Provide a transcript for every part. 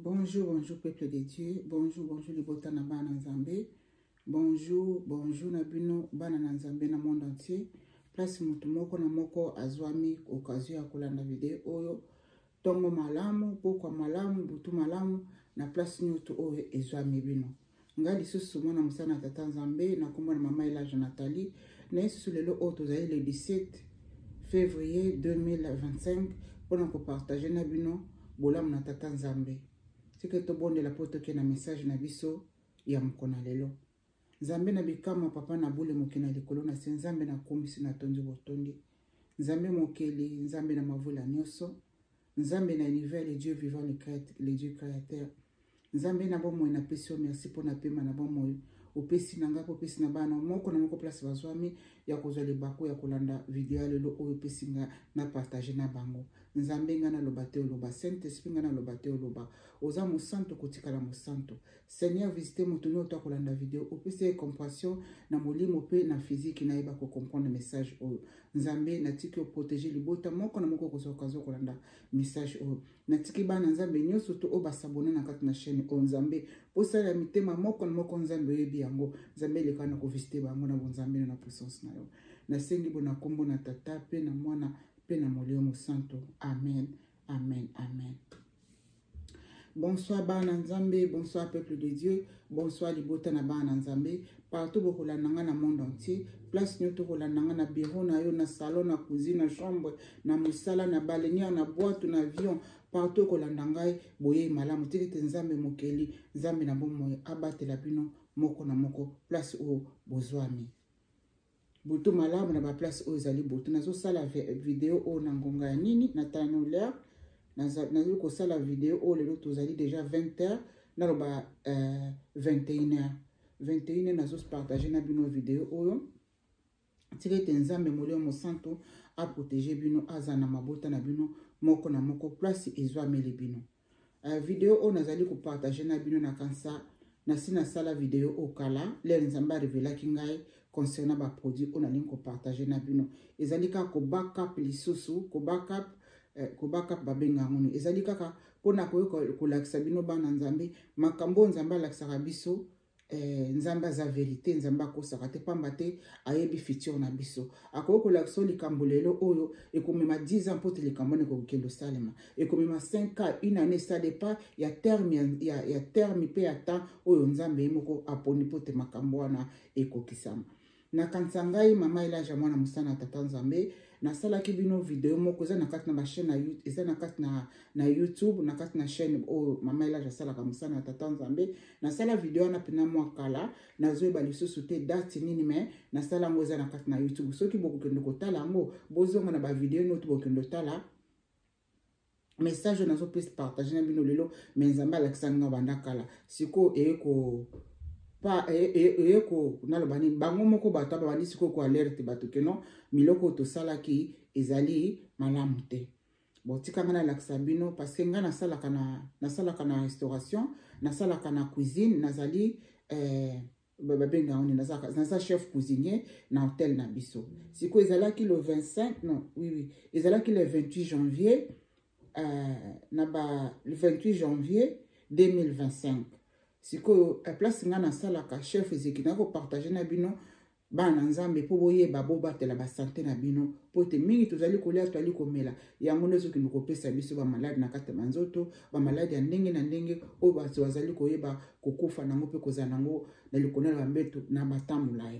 Bonjour, bonjour peuple de Dieu. Bonjour, bonjour les botana bana Nzambe. Bonjour, bonjour Nabino bana Nzambe na monde entier. Place mutu moko na moko azwami occasion ya kolanda video oyo. Tongo malamu, pokwa malamu, butu malamu na place nyoto oyo ezwami bino. Ngali susu mwana musana tata Nzambe na kombo na mama Elijah Nathalie. Na yesu lelo oyo tozali le 17 février 2025 pona ko partager na bino bolamu na tata Nzambe. Que to bonde la poto ke na message na biso ya mukona lelo. Nzambe na bikama papa na bule mokena likolo na se Nzambe na komisi na tonzi botondi. Nzambe mokeli, Nzambe na mavula nyoso. Nzambe na univers le Dieu vivant le Dieu créateur. Nzambe na bomo na pesio merci pour na pema na bomo. Opesi nanga popesi na bana moko na moko place bazwami ya kozwa le bako ya kolanda video lelo oyo pesi nga na partager na bango. Nzambe nga na lobate oloba Saint Esprit nga na lobate oloba oza mosanto kotikala mosanto. Seigneur visiter motono to kolanda video opesi compassion na molimo pe na physique na yeba ko comprendre message oyo. Nzambe na tiki o protéger libota moko na moko kozwa kazo kolanda message oyo. Na tiki bana Nzambe nyoso to oba s'abonner na kati na chaîne o Nzambe posala ya mitema moko na moko Nzambe yebi yango. Nzambe lekana ko visiter bango na Nzambe na puissance na yo. Na sengi bona kombo na tata pe na mwana pe na molimo santo. Amen. Amen. Amen. Bonsoir bana Nzambe, bonsoir peuple de Dieu, bonsoir libota na bana Nzambe, partout bokola nanga na monde entier, place nyoto kola nanga na bureau na yo, na salon, na cuisine, na chambre, na musala, na balenière, na boîte, na avion, partout kola nanga boye malamu tete Nzambe mokeli, Nzambe na bomo abate la bino moko na moko, place o bozwami. Butu malamu na ba place o ezali butu nazo sala video o na ngonga ya nini na tano l'air. Nazo ko sala video o lelo tozali déjà 20h na loba 21h 21h nazo partager na bino video oyo tirete Nzambe molio mo santo a protéger bino azana mabota na bino moko na moko place ezwa mele bino video o nazali ko partager na bino na kansa na sina sala video o kala le Nzambe revela kingai concernant ba produit on a link ko partager na bino ezali ka ko backup lisusu ko backup babenga ngono ezali kaka pona ko lakisa bino bana Nzambe makambo Nzambe lakisa biso Nzambe za vérité Nzambe ko sakate pamba te ayebi futur na biso ko lakisa likambo lelo oyo ekomema 10 ans pote likambo ne ko kendo salema ekomema 5 ans une année ça dépend ya terme ya terme pe ya temps oyo Nzambe moko aponi pote makambo wana ekokisama na kansangai mama Elijah mwana musana tata Nzambe na sala ki bino video moko za na kati na ba chaîne na YouTube eza na kati na YouTube na kati na chaîne o mama Elijah sala ka musana tata Nzambe na sala video na pena mwa kala na zoe ba lisusu te date nini me na sala ngo za na kati na YouTube soki boko kendo kotala ngo bozonga na ba video no to boko kendo tala message na zo pese partager na bino lelo mais Nzambe alakisanga banda kala siko eko pa eko nalobani bango moko bato babandi siko ko alerte bato keno miloko to sala ki ezali malamu te botika ngana lakisa bino parce que ngana sala kana restauration na sala kana cuisine nazali babenga on na chef cuisinier na hôtel na biso siko ezalaki le 25 non oui ezalaki le 28 janvier le 28 janvier 2025 siko place nga na sala ka chef ezekina ko partager na bino bana Nzambe po boye babo batela ba santé na bino po te mingi tozali kolia twali komela yango ndezo kinoko pesa biso ba malade na kata manzoto ba malade ya ndenge na ndenge o bato bazali koyeba kokufa nango pe kozana nango na likonela ba mbeto na batamula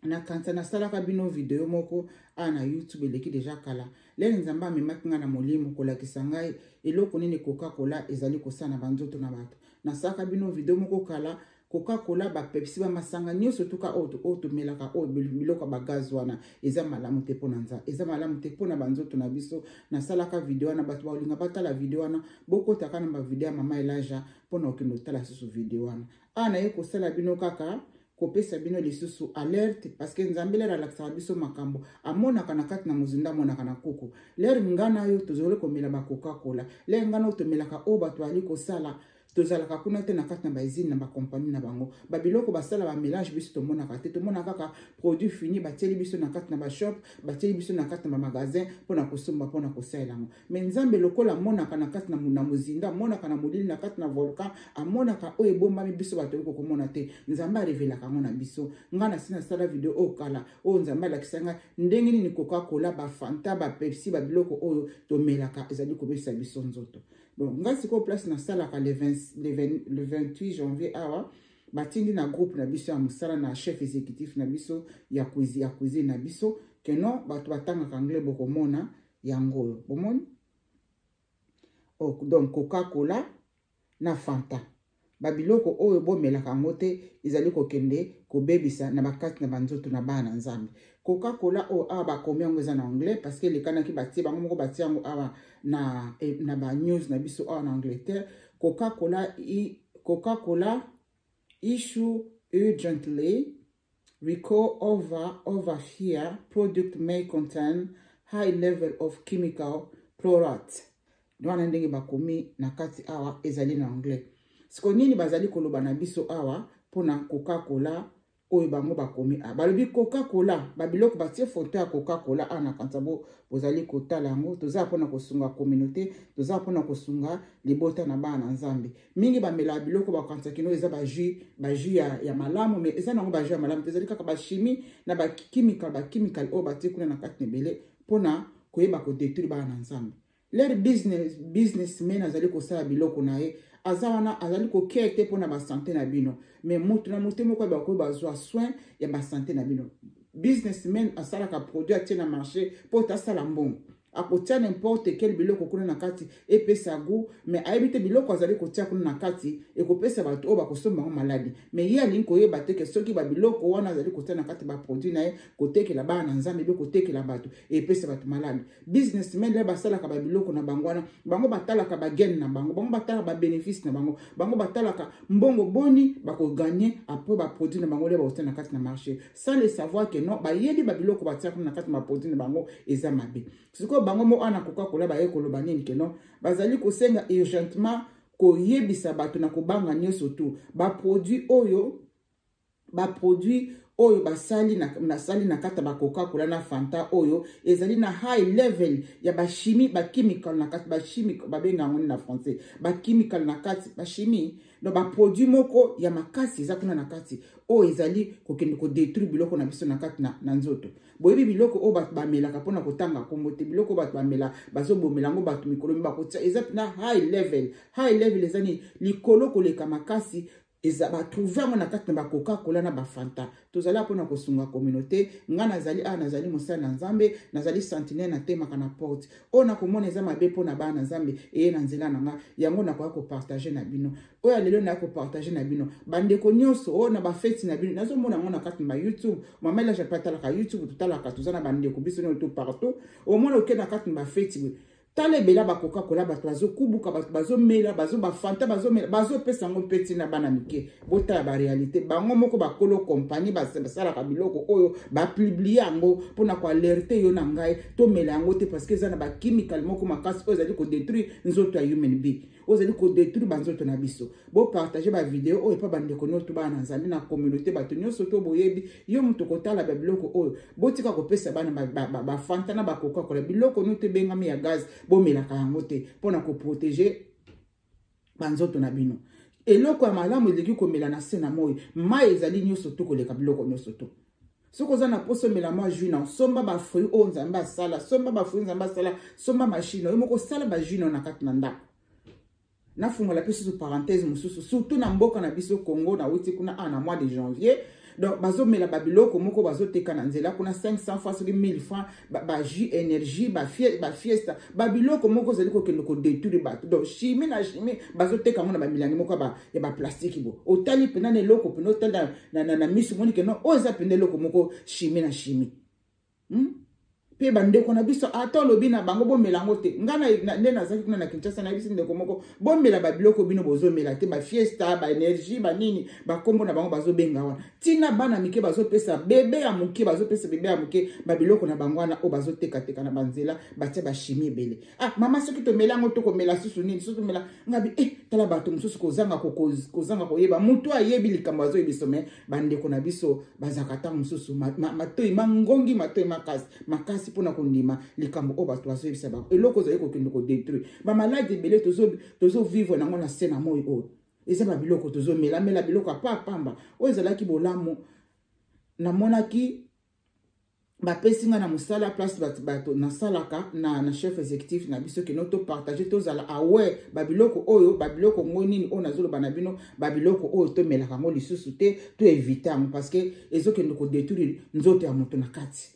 na kansa na sala ka bino video moko na YouTube eleki deja kala le Nzambe amemaki nga na molimo kolakisa ngai eloko nini Coca-Cola ezali kosana banzoto na bato na saka bino video moko kala Coca-Cola ba Pepsi ba masanga nyoso tuka auto melaka o biloko ba gaz wana eza malamu te pona nza eza malamu te pona banzoto na biso na sala ka video na bato ba olinga batala video wana boko taka na ba video mama Elijah pona okendo tala susu video wana na ye ko sala bino kaka kopesa bino lisusu alerte parce que Nzambe la lakisa biso makambo amona kana kati na muzinda mona kana kuku ler ngana yo tozole komela ba Coca-Cola le ngana otomelaka o bato ali ko sala tozalaka kuna te na kati na baizine na bakompagnie na bango babiloko basala bamélange biso tomonaka te tomonaka kaka produit fini batieli biso na kati na bashop batieli biso na kati na bamagasin mpona kosomba mpona kosalela yango me nzambe lokola amonaka na kati na mozinda amonaka na molili na kati na volcan amonaka oyo ebombami biso bato oyo kokomona te nzambe arevelaka yango na biso nga na si nasala video oyo kala oyo nzambe alakisanga ndenge nini Coca-Cola bafanta bapepsi babiloko oyo tomelaka ezali kobebisa biso nzoto. Bon, nga siko place na salaka le 28 janvier awa batindi na groupe na biso ya musala na chef exécutif na biso ya cuisine na biso keno bato batangaka anglais bokomona yango bomoni. Oh, donc Coca-Cola na Fanta babiloko oyo bomelaka yango te ezali kokende kobebisa na bakati na banzoto na bana nzambe. Coca-Cola oyo awa bakomi yango eza na anglais parce que lekanaki batie bango moko batie yango awa na ba news na biso awa na Angleterre. Coca-Cola issue urgently recall over here product may contain high level of chemical chlorate. Dwana ndenge bakomi na kati awa ezali na anglais. Siko nini bazali koloba na biso awa pona Coca-Cola oyo bango bakomi balobi Coca-Cola babiloko batie foto ya Coca-Cola ana kantabo bozali kotala yango toza pona kosunga communauté toza pona kosunga libota na bana nzambe mingi bamela biloko bakantsa kino eza ba jus ya malamu mais eza nango ba jus ya malamu tezali kaka ba chimie na ba chemical oyo batie kuna na kati nebele pona koyeba ko détruire bana nzambe. Leur businessmen azali kosala biloko na ye azawana azali kokia te pona ba santé na bino mais mutu na mutu moko ba ko bazwa soin ya ba santé na bino. Businessmen asala ka produit atie na marché po ta sala mbongo akotia n'importe quel biloko kuna na kati epesa goût mais ayebite biloko azali kotia kuna na kati ekopesa bato oyo bakosomba ngo maladi mais ye alingi koyeba te ke soki babiloko wana azali kotia na kati baproduit na ye kotekela bana nzambe be kotekela bato epesa bato maladi. Businessmen le basalaka babiloko na bango wana bango batalaka bagene na bango batalaka babénéfice na bango batalaka mbongo boni bakoganye apres baproduit na bango le bakotia na kati na marché sans le savoir que non bayebi babiloko batia kuna na kati na baproduit na bango eza mabe. Siko bango mo ana Coca-Cola baye koloba nini keno bazali kosenga urgentement koyebisa bato na kobanga nyonso tu ba produit oyo basali na kata ba Coca-Cola na Fanta oyo ezali na high level ya ba chimie ba chemical na kati ba chimie babenga ngoni na français ba chemical na kati ba chimie no ba produit moko ya makasi eza kuna na kati oyo ezali kokende ko détruire biloko na biso na kati na nzoto boyebi biloko oyo bato bamelaka mpona kotanga kombo te biloko bato bamela bazobomela ngo bato mikolo mibakotia eza na high level eza ni likolo koleka makasi eza batrouve yango na kati na ba Coca-Cola na ba Fanta tozali mpona kosunga communauté nga nazali mosala na nzambe nazali sentinelle na temaka na porte oyo nakomona eza mabe mpona bana nzambe eye na nzela na nga yango nakoya kopartage na bino oyo lelo naya kopartage na bino bandeko nyonso oyo na bafeti na bino nazomona yango na kati na YouTube mamela jape atalaka YouTube totalaka toza na bandeko biso nyo to partout omona oke na kati na bafeti tale bela ba Coca-Cola bato bazokubuka bato bazomela bafanta bazomela bazopesa ngo peti na bana mike bota ya ba réalité bango moko bakolo compagnie basala ka biloko oyo ba publier yango pona ko alerter yo na ngai to mela yango te parce que za na ba chemical moko makasi oyo zali ko détruire nzoto ya human being oyo zali ko détruire banzoto na biso bo partager ba vidéo oyo pa bande ko noto bana nzambe na communauté bato nyonso to boyebi yo muto kotala ba biloko oyo botika ko pesa bana ba fanta na ba Coca-Cola biloko noto bengami ya gaz bomelaka yango te mpona koprotege banzoto na bino eloko ya malamu eleki komela na se na moi mai ezali nyonso to koleka biloko nyonso to soki oza na poso omela mwa jus na somba bafruit oyo nzambe asala somba mashine oyo moko osala bajus na kati na ndako nafungola mpe susu parenthèse mosusu surtout na mboka na biso Congo na wuti kuna na mois de janvier donc bazomela babiloko moko bazoteka na nzela kuna 500 francs soki 1000 francs ba jus énergie ba fiesta babiloko moko zali kokende ko détruire bato donc chimie na chimie bazoteka ngo na bamilangi moko ya ba plastique bo otali pena na eloko pena otali na misu moni ke non oza pena eloko moko chimie na chimie pe bande ko na biso ata lobi na bango bo melango te ngana nde nazaki kuna na Kinshasa na biso ndeko moko bo mela ba biloko bino bozo mela te ba fiesta ba energie ba nini ba kombo na bango bazo benga wana tina bana mike bazo pesa bebe ya muke bazo pesa bebe ya muke ba biloko na bango wana o bazo teka teka na banzela batia ba chimie bele mama soki to melango to ko mela susu nini susu mela ngabi tala bato mususu kozanga koyeba mutu ayebi likambo azo ebisome bande ko na biso bazakata mususu matoi mangongi matoi makasi pona kondima likambo o bato bazo ebisa ba eloko zo eko kendo ko détruire ba malade bele tozo vivre nango na sena moyi o eza ba biloko tozo mela biloko pa pamba o ezalaki bolamu na monaki ba pesinga na musala place bato na salaka na chef exécutif na biso ke noto partager tozala awe ba biloko oyo ba biloko ngonini o nazolo bana bino ba biloko oyo to mela kango lisusu te to éviter parce que ezoke ndoko détruire nzoto ya moto na kati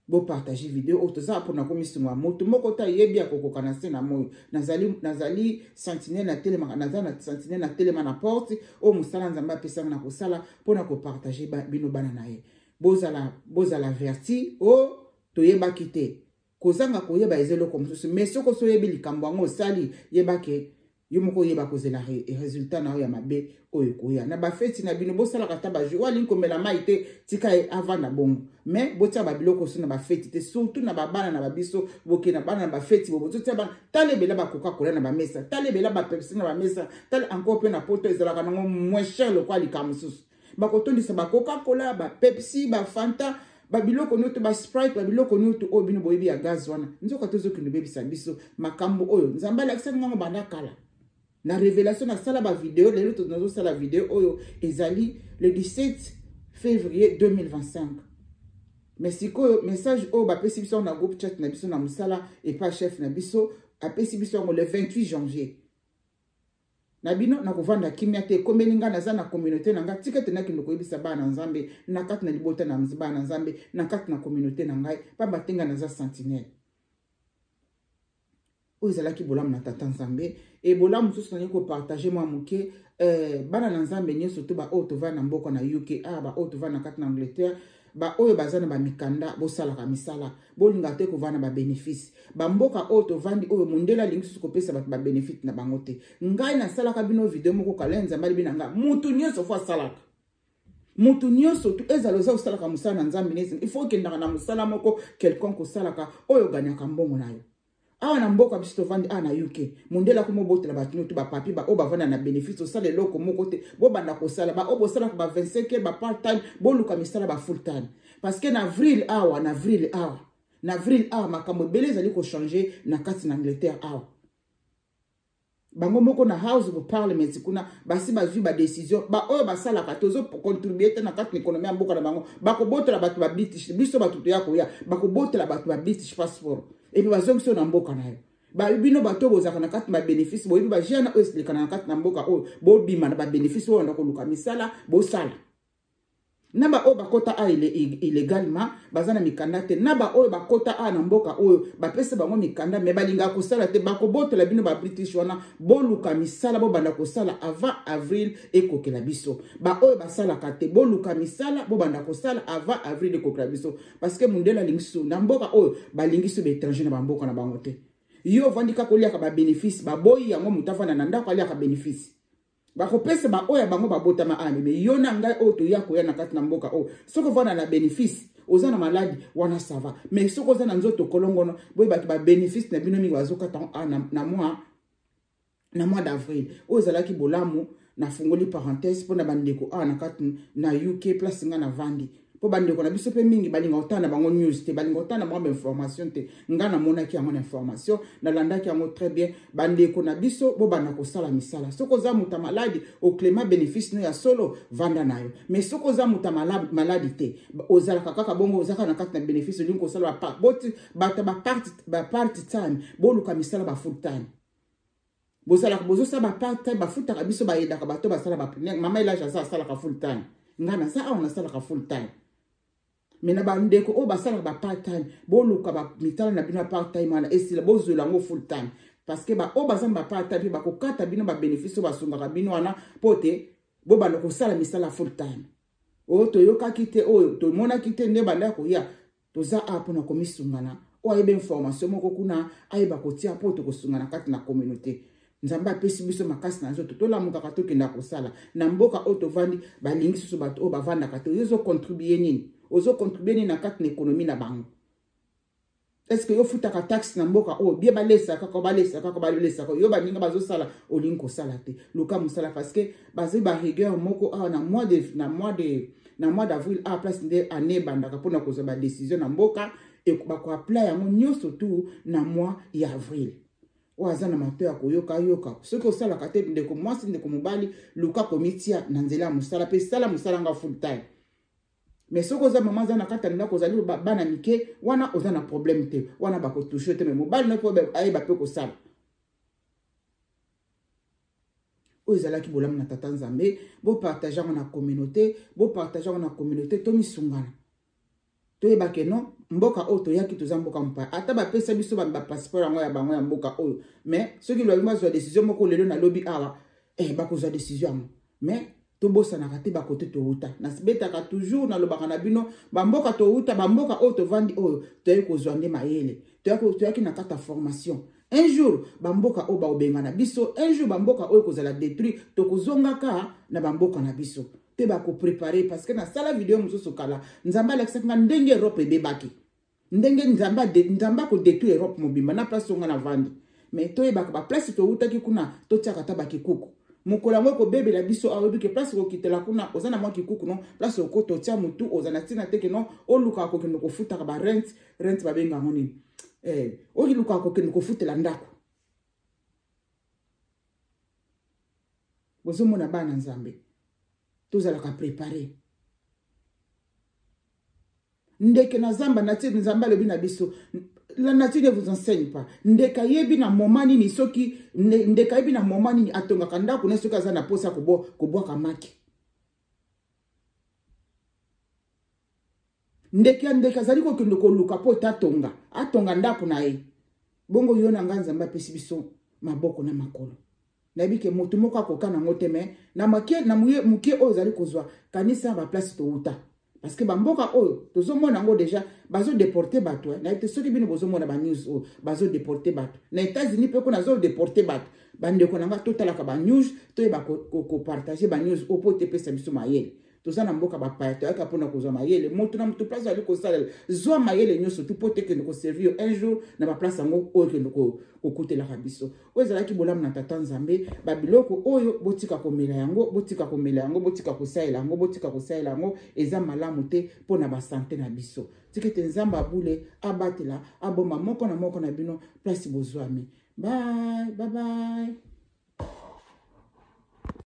bo partager vidéo o toza pona komisungwa moto moko ta yebi akokoka na sena moyo nazali sentinelle na telema nazana sentinelle na telema na porte o musala nzamba pesanga na kosala pona ko partager bino bana na ye bozala verti o toyeba kite kozanga koyeba ezelo comme ça mais soko so yebi likambo ngo sali yeba ke yo moko yeba kozela résultat na ya mabe oyo koya na ba feti na bino bosala kata ba joie wali komela maite tika avant na bongo mais botia ba biloko so na ba feti te surtout na ba bana na ba biso boke na bana na ba feti bo botia ba talebela ba Coca-Cola na ba mesa talebela ba Pepsi na ba mesa tal encore pe na poto ezala kana ngo moins cher le quoi likamususu bakotondisa ba Coca-Cola ba Pepsi ba Fanta ba biloko nyoto ba Sprite ba biloko nyoto o bino boyebi ya gaz wana nzoka tozo kino bebisa biso makambo oyo nzamba la kisanga ngo banda kala na révélation na sala ba vidéo lelo to nazo sala vidéo oyo ezali le 17 février 2025 mais siko message o ba pesi biso na groupe chat na biso na musala et pas chef na biso a pesi biso le 28 janvier na bino na kovanda kimia te komelinga naza na communauté nanga tikete na kino koyebisa bana nzambe na kati na libota na bana nzambe na kati na communauté na ngai pa batenga naza sentinelle o ezalaki bolamu na tata nzambe e bolamu susu na ko partager moi muke bana na nzambe nyoso to ba o to va na mboko na UK ba o to va na kati na Angleterre ba oyo bazana ba mikanda bosala ka misala bolinga te ko vana ba bénéfice ba mboka oyo to vandi oyo mondela lingi su ko pesa ba bénéfice na bango te ngai na sala ka bino video moko kalenza mali binanga mutu nyoso fo salaka mutu nyoso tu ezaloza usala ka musala na nzambe nezi il faut que ndanga na musala moko quelconque salaka oyo ganya ka mbongo nayo awa na mboka biso vandi na UK mondela ko mobotela batino tu ba papi ba o ba vana na bénéfice o sala loko moko te bo banda ko sala ba o bo sala ko ba 25 ba part time bo luka misala ba full time parce que na avril awa makambo beleza liko changer na kati na Angleterre awa bango moko na house of parliament kuna basi bazwi ba décision ba oyo basala ka tozo contribuer na kati économie mboka na bango bako botela batu ba British biso batu to yako ya bako botela batu ba British passport et puis bazongso na mboka na yo ba bino bato bozaka na kati ba bénéfice bo ba jana o expliquer na kati na mboka o bo bima na ba bénéfice o ndako luka misala bo sala naba o bakota illégalement bazana mikanda te naba o bakota na mboka o ba pesa bango mikanda me balinga ko sala te bako botela bino ba British wana bo luka misala bo banda ko sala avant avril e kokela biso ba o basala kate bo luka misala bo banda ko sala avant avril e kokela biso parce que mundela lingso na mboka o balingiso be étranger na mboka na bango te yo vandika ko liaka ba bénéfice ba boyi yango mutafana na ndako liaka bénéfice bako pesa ba oya bango ba botama me yo na ngai o to yako ya na kati na mboka o soko vana na bénéfice ozana maladi wana sava mais soko ozana nzoto kolongono boy ba bénéfice na bino mi wazoka na mois d'avril o zalaki bolamu na fungoli parenthèse pona bandeko na kati na UK place nga na vandi po bandeko na biso pe mingi balinga otana bango news te balinga otana bango information te nga na mona ki yango information na landa ki yango très bien bandeko na biso bo bana ko sala misala soko za muta maladi au clément bénéfice no ya solo vanda nayo mais soko za muta maladi te ozala kaka bongo ozaka na kati na bénéfice linko sala ba boti ba part time bo luka misala ba full time bozala bozo sa ba part time ba full time biso ba yeda ka bato ba sala ba mama ila ja sala ka full time nga na sa on sala ka full time mena bandeko o basala ba part time bo luka ba mitala na bino part time na esila bozo lango full time parce que ba o bazamba part time ba ko kata bino ba bénéfice ba sunga bino wana pote bo bana ko sala misala full time o to yoka kite o to mona kite ne banda ko ya toza a pona komi sungana o ayeba information moko kuna ayeba kotia po to kosungana kati na communauté nzamba apesi biso makasi na nzoto tolamukaka tokenda kosala na mboka oyo tovandi balingi susu bato oyo bavandaka te ozo contribuer nini ozo contribuer nini na kati na économie na bango est-ce que yo futaka taxe na mboka oyo bie balesaka yo baninga bazosala olingi kosala te luka mosala parce que bazali barigueur moko awa na mois d'avril à place nde année bandaka mpona kozwa badécision na mboka bakoapla yango nyonso tu na mois ya avril oyo aza na mato ya koyoka soki osalaka te ndeko mwasi ndeko mobali luka komitia na nzela ya mosala mpe sala mosala nga full time mais soki oza mama aza na kati ya ndako ozali bana mike wana oza na problème te wana bakotouche te mais mobali no mpo ayeba mpe kosala oyo ezalaki bolamu na tata nzambe bopartage yango na communauté tomisungana toyebake no mboka oyo toyaki toza mboka mopaya ata bapesa biso bapasseport yango ya bango ya mboka oyo mais soki lwabi bazwa décision moko lelo na lobi awa bakozwa décision yango mais tobosanaka te bakote touta nasibetaka toujours nalobaka na bino bamboka touta bamboka oyo tovandi oyo toyaki kozwa nde mayele toyaki na kata formation un jour bamboka oyo baobengana biso un jour bamboka oyo kozala détruit tokozongaka na bamboka na biso te bakoprépare parce que na sala video mosusu kala nzambe alakisaki nga ndenge Europe ebebaki ndenge nzambe akodétruire Europe mobimba na place onga na vandi mais toyebaka baplace toutaki kuna totiaka ta bakikuku mokolo yango ekobebela biso awebi place kokitela kuna oza na mwa kikuku no place okota otia mutu oza na ntina teke no olukaka kokende kofutaka barent babenga yango nini olukaka kokende kofutela ndako bozomona bana nzambe tozalaka préparé ndeke na zamba nature nzamba lobi na biso la nature ne vous enseigne pas ndeka yebi na moment nini soki ndeka yebi na moment nini atongaka ndako na soki aza na posa kobwaka maki ndeka azali kokende koluka po atonga ndako na ye bongo yo na nga nzamba apesi biso maboko na makolo nayebi ke motu moko akoka nango te me na mokie oyo ozali kozwa kanisa ba place touta parce que bamboka oyo tozomona yango déjà bazodeporte bato nayebi te soki bino bozomona banews oyo bazodeporte bato na États-Unis mpe kuna azodeporte bato bandeko na nga totalaka banews toyeba kopartage banews oyo po tepesa biso mayele toza na mboka bapaya toyaka mpona kozwa mayele motu na motu place ali kosalela zwa mayele nyonso tu po tekende koservir un jour na baplace yango oyo kende kokutelaka biso oyo ezalaki bolamu na tata nzambe babiloko oyo botika komela yango botika kosalela yango eza malamu te mpona basante na biso tika ete nzambe abule abatela aboma moko na bino place bozwami bye.